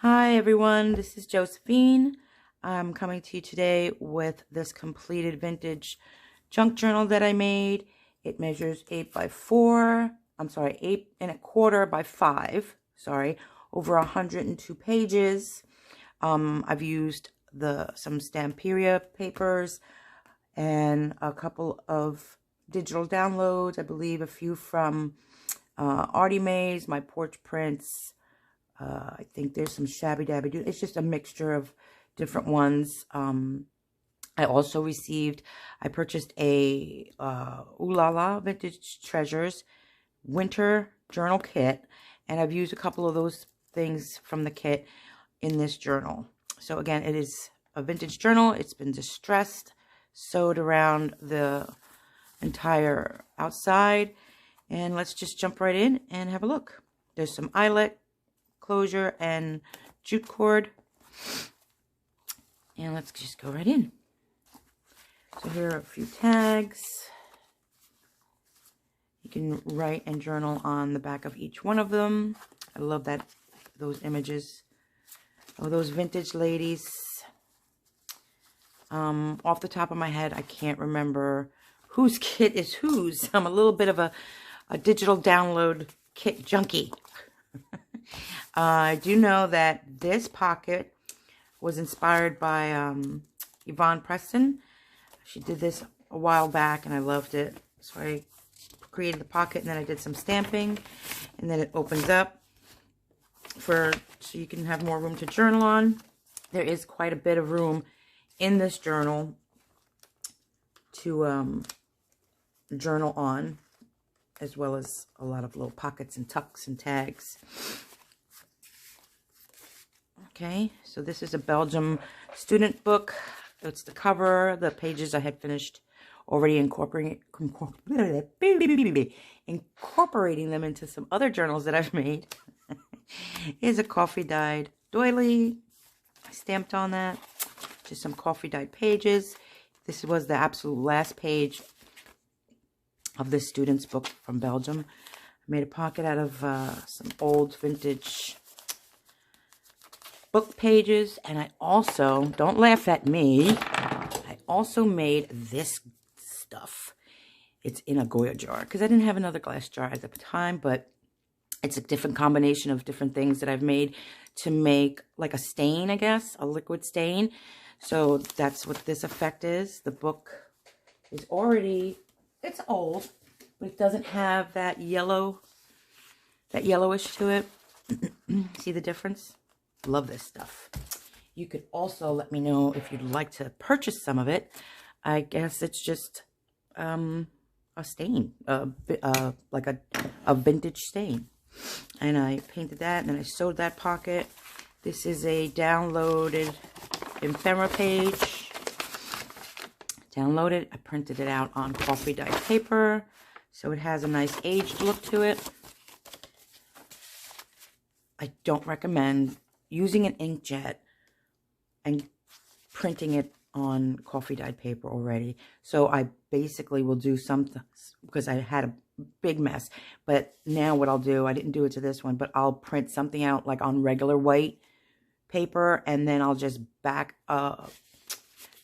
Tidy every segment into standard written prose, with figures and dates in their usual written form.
Hi everyone, this is Josephine. I'm coming to you today with this completed vintage junk journal that I made. It measures 8 by 4, 8 1/4 by 5, over 102 pages. I've used some Stamperia papers and a couple of digital downloads. I believe a few from Artie Mae's, My Porch Prints. I think there's some Shabby Dabby Doo. It's just a mixture of different ones. I also I purchased a Ooh La La Vintage Treasures winter journal kit, and I've used a couple of those things from the kit in this journal. So again, it is a vintage journal. It's been distressed, sewed around the entire outside, and let's just jump right in and have a look. There's some eyelet closure and jute cord, and let's just go right in. So here are a few tags. You can write and journal on the back of each one of them. I love those images of those vintage ladies. Off the top of my head, I can't remember whose kit is whose. I'm a little bit of a digital download kit junkie. I do know that this pocket was inspired by Yvonne Preston. She did this a while back and I loved it. So I created the pocket and then I did some stamping, and then it opens up so you can have more room to journal on. There is quite a bit of room in this journal to journal on, as well as a lot of little pockets and tucks and tags. Okay, so this is a Belgium student book. It's the cover. The pages I had finished already incorporating them into some other journals that I've made. Here's a coffee-dyed doily. I stamped on that. Just some coffee-dyed pages. This was the absolute last page of this student's book from Belgium. I made a pocket out of some old vintage book pages, and I also, don't laugh at me, I also made this stuff. It's in a Goya jar because I didn't have another glass jar at the time, but it's a different combination of different things that I've made to make like a stain, I guess, a liquid stain. So that's what this effect is. The book is it's old, but it doesn't have that yellowish to it. See the difference? Love this stuff. You could also let me know if you'd like to purchase some of it. I guess it's just a stain, like a vintage stain. And I painted that, and then I sewed that pocket. This is a downloaded ephemera page. Downloaded. I printed it out on coffee dyed paper, so it has a nice aged look to it. I don't recommend using an inkjet and printing it on coffee dyed paper already. So I basically will do something, because I had a big mess. But now what I'll do, I didn't do it to this one, but I'll print something out like on regular white paper, and then I'll just back a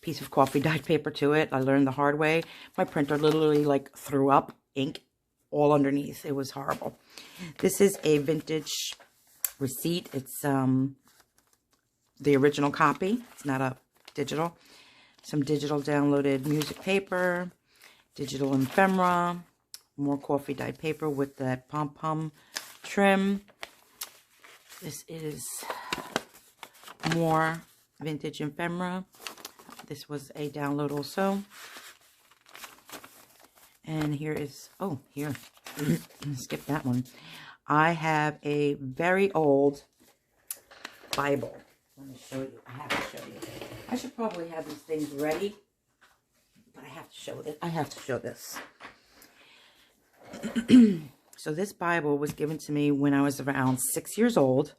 piece of coffee dyed paper to it. I learned the hard way. My printer literally like threw up ink all underneath. It was horrible. This is a vintage receipt. It's the original copy. It's not a digital. Some digital downloaded music paper, digital ephemera, more coffee dyed paper with that pom-pom trim. This is more vintage ephemera. This was a download also. And here is, oh, here, skip that one. I have a very old Bible. Let me show you. I have to show you. I should probably have these things ready, but I have to show this. I have to show this. So this Bible was given to me when I was around 6 years old,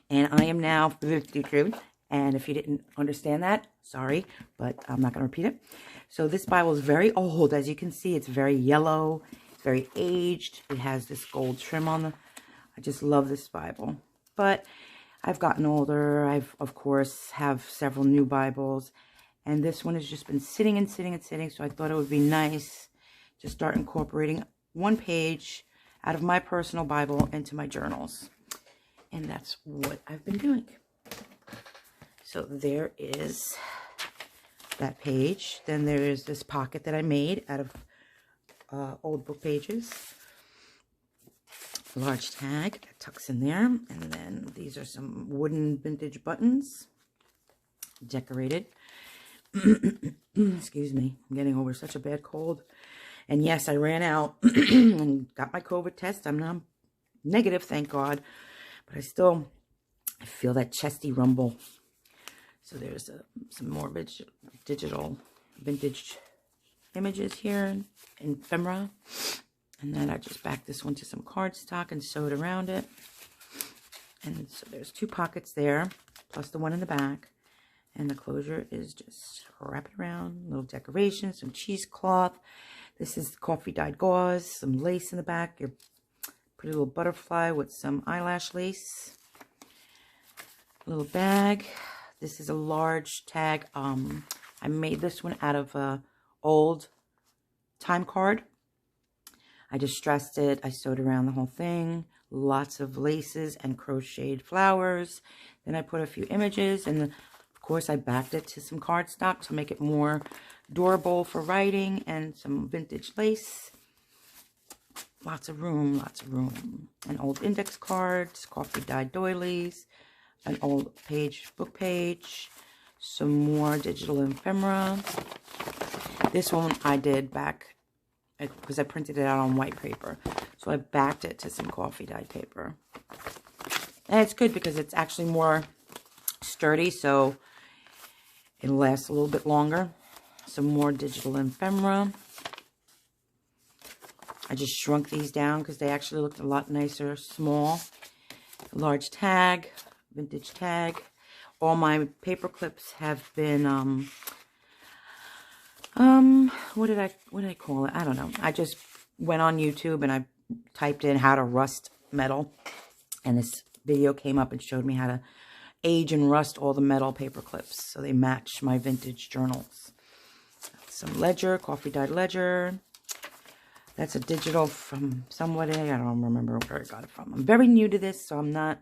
and I am now 52. And if you didn't understand that, sorry, but I'm not going to repeat it. So this Bible is very old. As you can see, it's very yellow. It's very aged. It has this gold trim on the... I just love this Bible. But I've gotten older. I've, of course, have several new Bibles. And this one has just been sitting and sitting and sitting. So I thought it would be nice to start incorporating one page out of my personal Bible into my journals. And that's what I've been doing. So there is that page. Then there is this pocket that I made out of old book pages. Large tag that tucks in there. And then these are some wooden vintage buttons. Decorated. Excuse me. I'm getting over such a bad cold. And yes, I ran out and got my COVID test. I'm not negative, thank God. But I feel that chesty rumble. So there's some more digital vintage images here in ephemera. And then I just backed this one to some cardstock and sewed around it. And so there's 2 pockets there, plus the one in the back. And the closure is just wrap it around, little decoration, some cheesecloth. This is coffee dyed gauze, some lace in the back, your pretty little butterfly with some eyelash lace. A little bag. This is a large tag. I made this one out of a old time card. I distressed it. I sewed around the whole thing. Lots of laces and crocheted flowers. Then I put a few images, and of course I backed it to some cardstock to make it more durable for writing, and some vintage lace. Lots of room, lots of room. An old index cards, coffee dyed doilies, an old book page, some more digital ephemera. This one I did back because I printed it out on white paper. So I backed it to some coffee dyed paper. And it's good because it's actually more sturdy, so it'll last a little bit longer. Some more digital ephemera. I just shrunk these down because they actually looked a lot nicer, small. A large tag, vintage tag. All my paper clips have been, what did I call it? I don't know. I just went on YouTube and I typed in how to rust metal. And this video came up and showed me how to age and rust all the metal paper clips. So they match my vintage journals. Some ledger, coffee dyed ledger. That's a digital from somebody. I don't remember where I got it from. I'm very new to this, so I'm not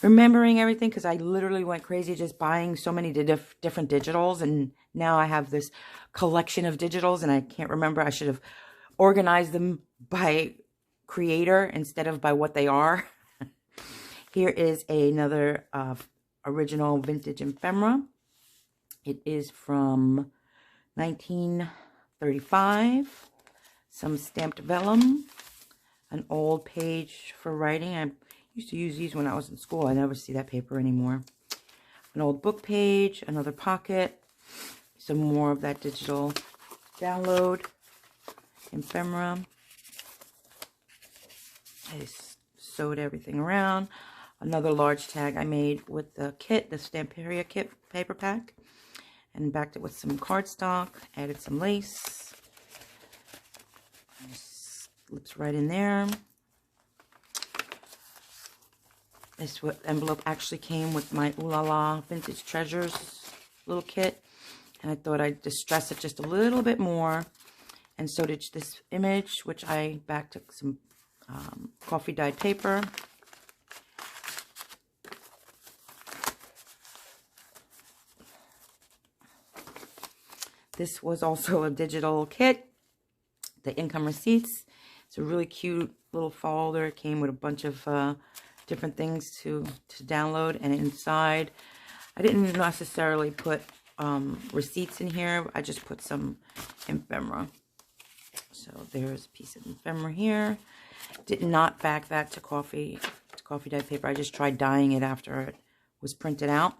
remembering everything because I literally went crazy just buying so many different digitals, and now I have this collection of digitals and I can't remember. I should have organized them by creator instead of by what they are. Here is another original vintage ephemera. It is from 1935. Some stamped vellum. An old page for writing. I used to use these when I was in school. I never see that paper anymore. An old book page. Another pocket. Some more of that digital download. Ephemera. I sewed everything around. Another large tag I made with the kit, the Stamperia kit paper pack. And backed it with some cardstock. Added some lace. Slips right in there. This envelope actually came with my Ooh La La Vintage Treasures little kit. And I thought I'd distress it just a little bit more. And so did this image, which I backed to some coffee dyed paper. This was also a digital kit. The income receipts. It's a really cute little folder. It came with a bunch of different things to download. And inside, I didn't necessarily put receipts in here. I just put some ephemera. So there's a piece of ephemera here. Did not back that to coffee dyed paper. I just tried dyeing it after it was printed out.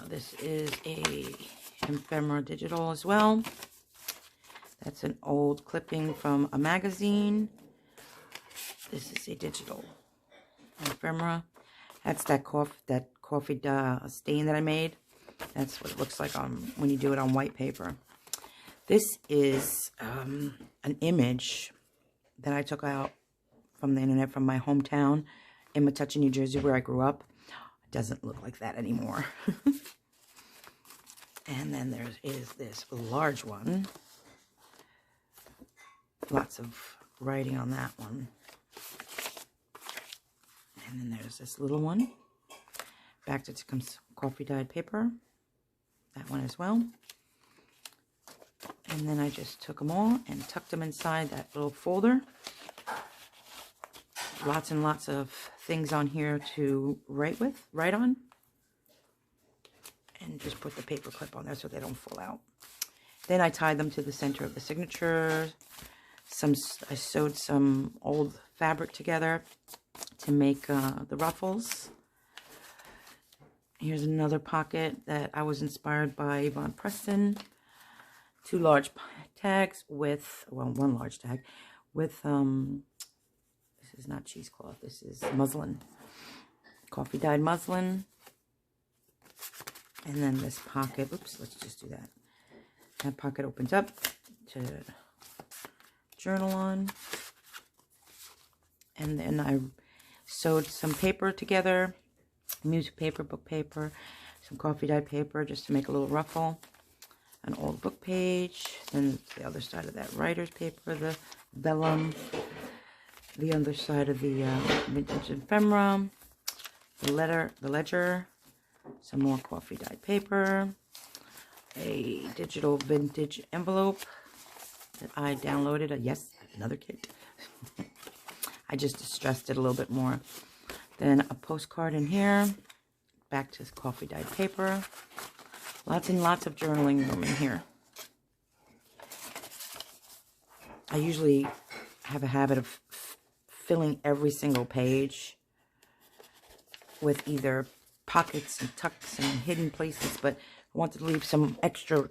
This is a ephemera digital as well. That's an old clipping from a magazine. This is a digital ephemera. That's that coffee stain that I made. That's what it looks like when you do it on white paper. This is an image that I took out from the internet from my hometown in Metuchen, New Jersey, where I grew up. It doesn't look like that anymore. And then there is this large one. Lots of writing on that one. And then there's this little one. Back to some coffee dyed paper. That one as well. And then I just took them all and tucked them inside that little folder. Lots and lots of things on here to write on. And just put the paper clip on there so they don't fall out. Then I tied them to the center of the signature. I sewed some old fabric together to make the ruffles. Here's another pocket that I was inspired by Yvonne Preston. 2 large tags with, well, 1 large tag with, this is not cheesecloth, this is muslin. Coffee dyed muslin. And then this pocket, oops, let's just do that. That pocket opens up to journal on. And then I sewed some paper together, music paper, book paper, some coffee dyed paper just to make a little ruffle. An old book page, then the other side of that writer's paper, the vellum, the other side of the vintage ephemera, the ledger, some more coffee dyed paper, a digital vintage envelope that I downloaded. Yes, another kit. I just distressed it a little bit more. Then a postcard in here, back to coffee dyed paper. Lots and lots of journaling room in here. I usually have a habit of filling every single page with either pockets and tucks and hidden places, but I wanted to leave some extra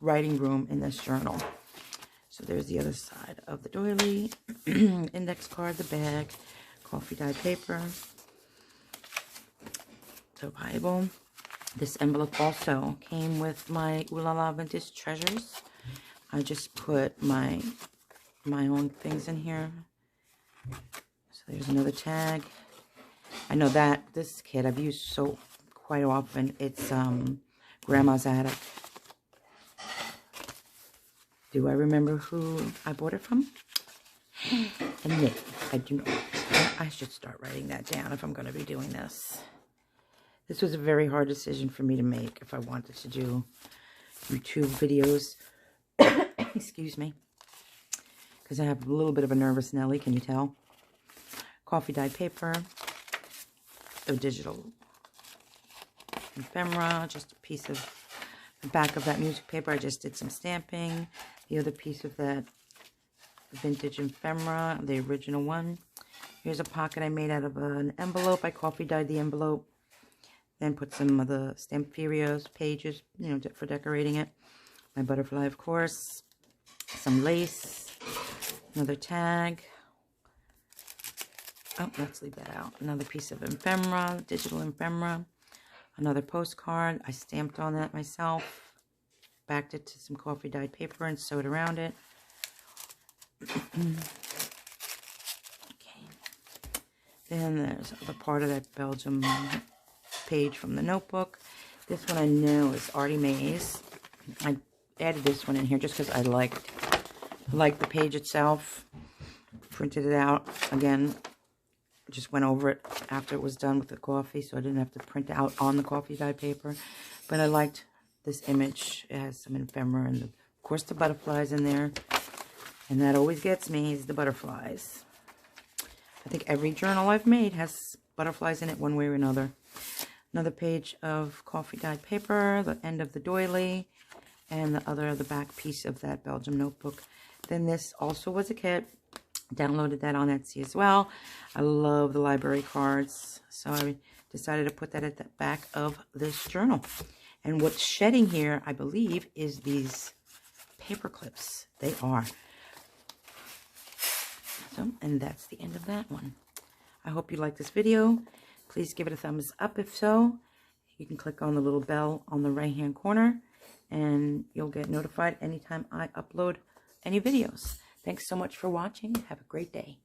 writing room in this journal. So there's the other side of the doily, index card, the bag, coffee dyed paper, the Bible. This envelope also came with my Ooh La La Vintage Treasures. I just put my own things in here. So there's another tag. I know that this kit I've used so quite often. It's Grandma's Attic. Do I remember who I bought it from? And Nick, I do not. I should start writing that down if I'm going to be doing this. This was a very hard decision for me to make if I wanted to do YouTube videos. Excuse me. Because I have a little bit of a nervous Nelly, can you tell? Coffee dyed paper. The digital ephemera. Just a piece of the back of that music paper. I just did some stamping. The other piece of that vintage ephemera, the original one. Here's a pocket I made out of an envelope. I coffee dyed the envelope. Then put some of the Stampferios pages, you know, for decorating it. My butterfly, of course. Some lace. Another tag. Oh, let's leave that out. Another piece of ephemera, digital ephemera. Another postcard. I stamped on that myself. Backed it to some coffee dyed paper and sewed around it. Okay. Then there's the part of that Belgium page from the notebook. This one I know is Artie Mays. I added this one in here just because I liked the page itself. Printed it out again. Just went over it after it was done with the coffee, so I didn't have to print out on the coffee dyed paper. But I liked this image. It has some ephemera and of course the butterflies in there. And that always gets me is the butterflies. I think every journal I've made has butterflies in it one way or another. Another page of coffee dyed paper, the end of the doily, and the back piece of that Belgium notebook. Then this also was a kit. Downloaded that on Etsy as well. I love the library cards, so I decided to put that at the back of this journal. And what's shedding here, I believe, is these paper clips. They are. So, and that's the end of that one. I hope you like this video. Please give it a thumbs up if so. You can click on the little bell on the right hand corner and you'll get notified anytime I upload any videos. Thanks so much for watching. Have a great day.